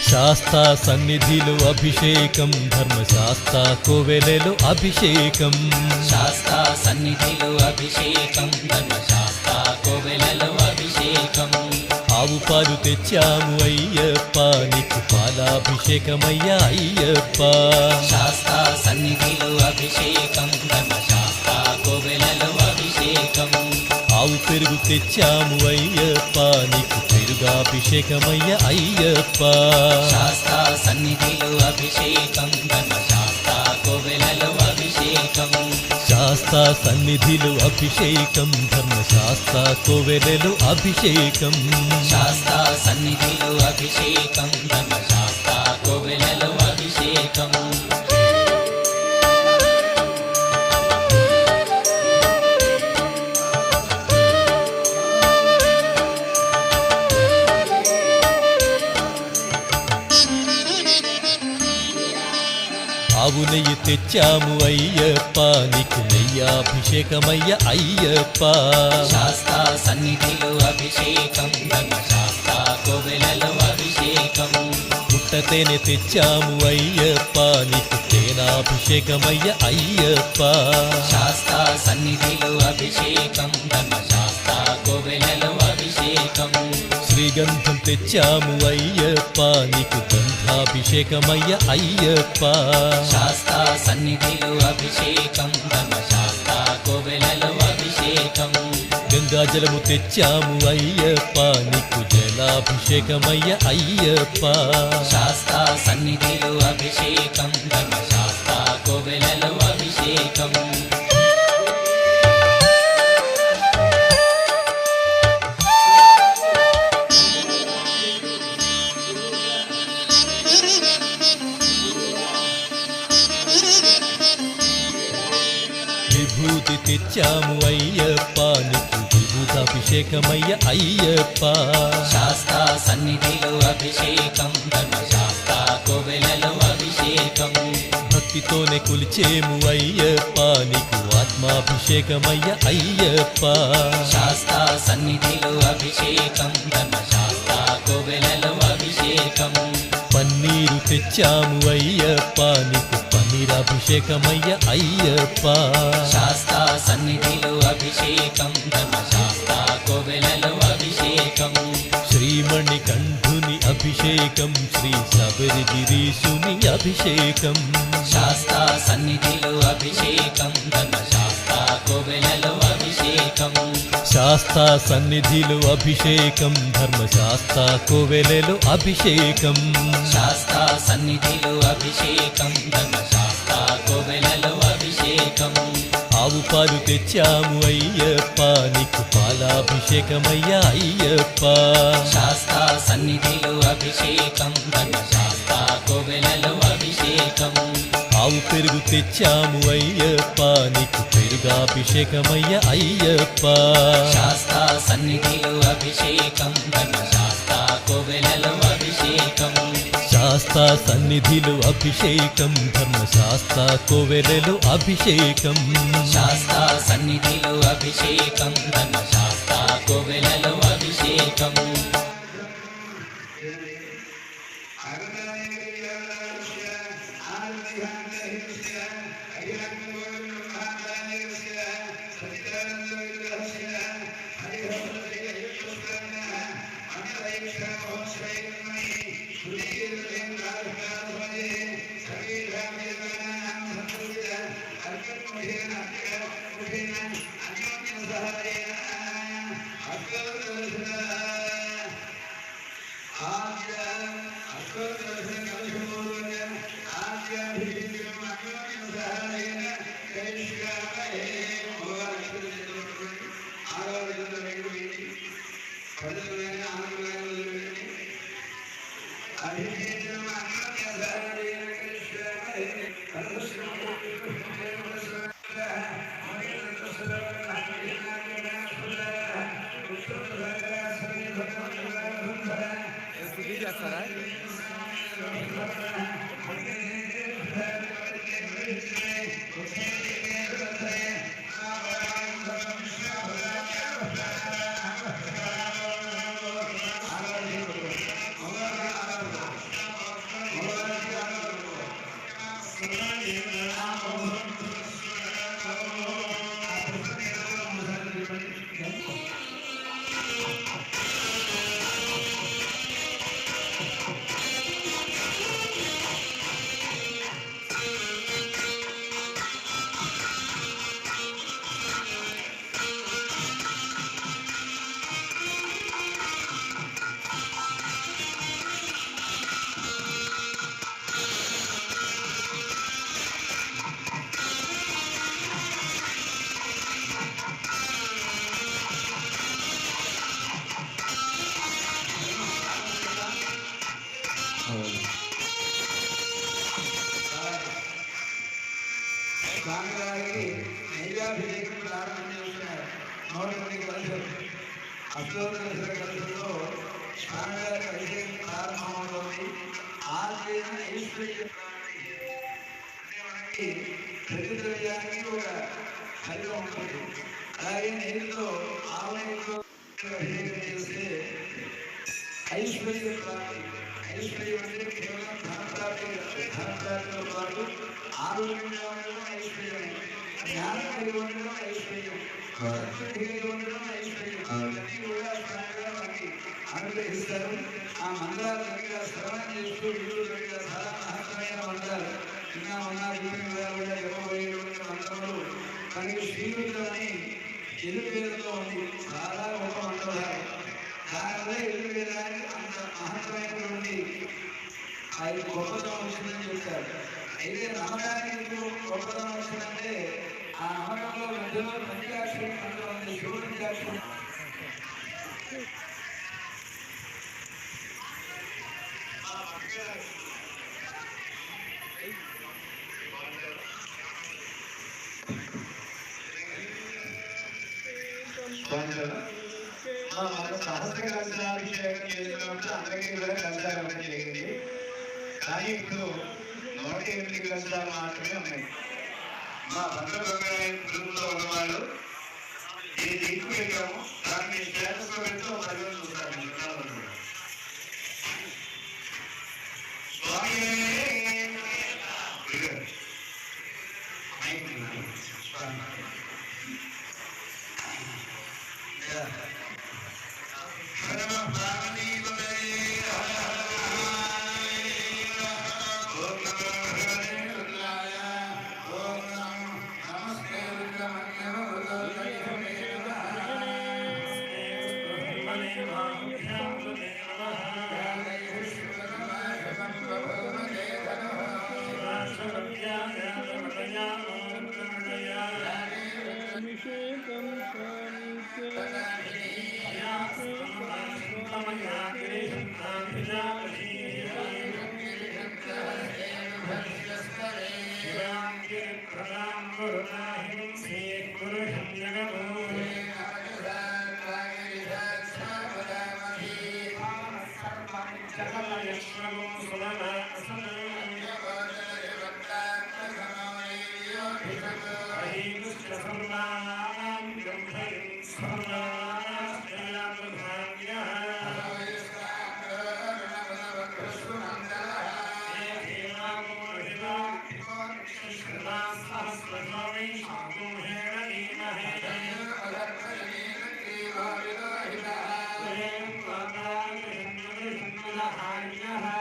శాస్తా సన్నిధిలో అభిషేకం, ధర్మశాస్త్ర కోవెలలో అభిషేకం. శాస్తా సన్నిధిలో అభిషేకం, ధర్మశాస్త్ర కోవెలలో అభిషేకం. ఆవు పాలు తెచ్చాము అయ్యప్ప, నీకు పాలాభిషేకమయ్యా అయ్యప్ప. శాస్తా సన్నిధిలో అభిషేకం, ధర్మశాస్త్ర కోవెలలో అభిషేకం. ఆవు పెరుగు తెచ్చాము అయ్యప్ప, నీకు పెరుగాభిషేకమయ్యా అయ్యప్ప. శాస్తా సన్నిధిలో అభిషేకం, ధర్మశాస్త్ర కోవెలలో అభిషేకం. శాస్తా సన్నిధిలో అభిషేకం, ధర్మశాస్త్ర కోవెలలో అభిషేకం. శాస్తా సన్నిధిలో అభిషేకం, ధర్మశాస్త్ర కోవెలలో అభిషేకం. ఆవు నెయ్యి తెచ్చాము అయ్యప్ప, నీకు నెయ్యాభిషేకమయ్య అయ్యప్ప. శాస్తా సన్నిధిలో అభిషేకం, ధర్మశాస్త్ర కోవెలలో అభిషేకం. పుట్టతేనె తెచ్చాము అయ్యప్ప, నీకు తేనాభిషేకమయ్య అయ్యప్ప. శాస్తా సన్నిధిలో అభిషేకం, ధర్మశాస్త్ర కోవెలలో అభిషేకం. శ్రీగంధం తెచ్చాము అయ్యప్ప, నీకు గంధాభిషేకమయ్య అయ్యప్ప. శాస్తా సన్నిధిలో అభిషేకం, ధర్మశాస్త్ర కోవెలలో అభిషేకం. గంగాజలము తెచ్చాము అయ్యప్ప, నీకు జలాభిషేకమయ్య అయ్యప్ప. శాస్తా సన్నిధిలో అభిషేకం, ధర్మశాస్త్ర కోవెలలో అభిషేకం. విభూతి తెచ్చాము అయ్యప్ప, నీకు విభూతాభిషేకమయ్య అయ్యప్ప. శాస్తా సన్నిధిలో అభిషేకం, ధర్మశాస్త్ర కోవెలలో అభిషేకం. భక్తితోనే కొలిచేము అయ్యప్ప, నీకు ఆత్మాభిషేకమయ్య అయ్యప్ప. శాస్తా సన్నిధిలో అభిషేకం, ధర్మశాస్త్ర కోవెలలో అభిషేకం. పన్నీరు తెచ్చాము అయ్యప్ప, నీకు పన్నీరాభిషేకమయ్య అయ్యప్ప. శాస్తా సన్నిధిలో అభిషేకం, ధర్మశాస్త్ర కోవెలలో అభిషేకం. శ్రీమణి కంఠుని అభిషేకం, శ్రీ శబరిగిరీశుని అభిషేకం. శాస్తా సన్నిధిలో అభిషేకం, ధర్మశాస్త్ర కోవెలలో అభిషేకం. శాస్తా సన్నిధిలో అభిషేకం, ధర్మశాస్త్ర కోవెలలో అభిషేకం. శాస్తా సన్నిధిలో అభిషేకం, ధర్మశాస్త్ర కోవెలలో అభిషేకం. ఆవు పాలు తెచ్చాము అయ్యప్ప, నీకు పాలాభిషేకమయ్య అయ్యప్ప. శాస్తా సన్నిధిలో అభిషేకం, ధర్మశాస్త్ర కోవెలలో అభిషేకం. ఆవు పెరుగు తెచ్చాము అయ్యప్ప, నీకు పెరుగాభిషేకమయ్య అయ్యప్ప. శాస్తా సన్నిధిలో అభిషేకం, ధర్మశాస్త్ర కోవెలలో అభిషేకం. శాస్తా సన్నిధిలో అభిషేకం, ధర్మశాస్త్ర కోవెలలో అభిషేకం. శాస్తా సన్నిధిలో అభిషేకం, ధర్మశాస్త్ర కోవెలలో అభిషేకం. అశోకలో స్వామివారి అభిషేకం ప్రారంభమవుతోంది. ఆ తేదీన ఈశ్వరుడి అంటే మనకి ప్రతి ద్రవ్యానికి ఒక ఫలితం ఉంటుంది. అలాగే నేతితో ఆవు నేతితో అభిషేకం చేస్తే ఐశ్వర్య ప్రాప్తి. ఐశ్వర్యం అంటే కేవలం ధనప్రాప్తితో పాటు ఆరోగ్యంగా ఉండడం ఐశ్వర్యమే, జ్ఞానం కలిగి ఉండడం ఐశ్వర్యం, కలిగి ఉండడం ఐశ్వర్యం. ఇవన్నీ కూడా స్వామిగా మనకి అనుగ్రహిస్తారు. ఆ మంత్రాలు గట్టిగా శ్రవణం చేస్తూ వీళ్ళు గట్టిగా చాలా మహత్తమైన మంత్రాలు ఇంకా ఉన్న దీనిగా కూడా చెప్పబోయేటువంటి మంత్రములు మనకి శ్రీరుద్రమని ఎదుర్వేదంలో ఉంది. చాలా గొప్ప మంత్రాలు. దానివల్ల ఎదుర్వేదానికి అంత మహత్తమైనటువంటి అది గొప్పతనం వచ్చిందని చెప్తారు. అయితే నమ్మకానికి ఎందుకు గొప్పతనం వచ్చిందంటే ఆ నమ్మకంలో మధ్యలో పంచాక్షరి మంత్రం ఉంది. శివుడి అక్షరం సహస్ర కలశాభిషేకం చేసినప్పుడు అందరికీ కూడా కలశాలు ఇవ్వడం జరిగింది. కానీ ఇప్పుడు 108 కలశాలు మాత్రమే ఉన్నాయి. మా బంధువులో ఉన్నవాళ్ళు ఇది తీసుకువెళ్ళాము. దాన్ని స్టేటస్ లో పెడితే 10 రోజులు చూస్తారు. స్వామి Hanya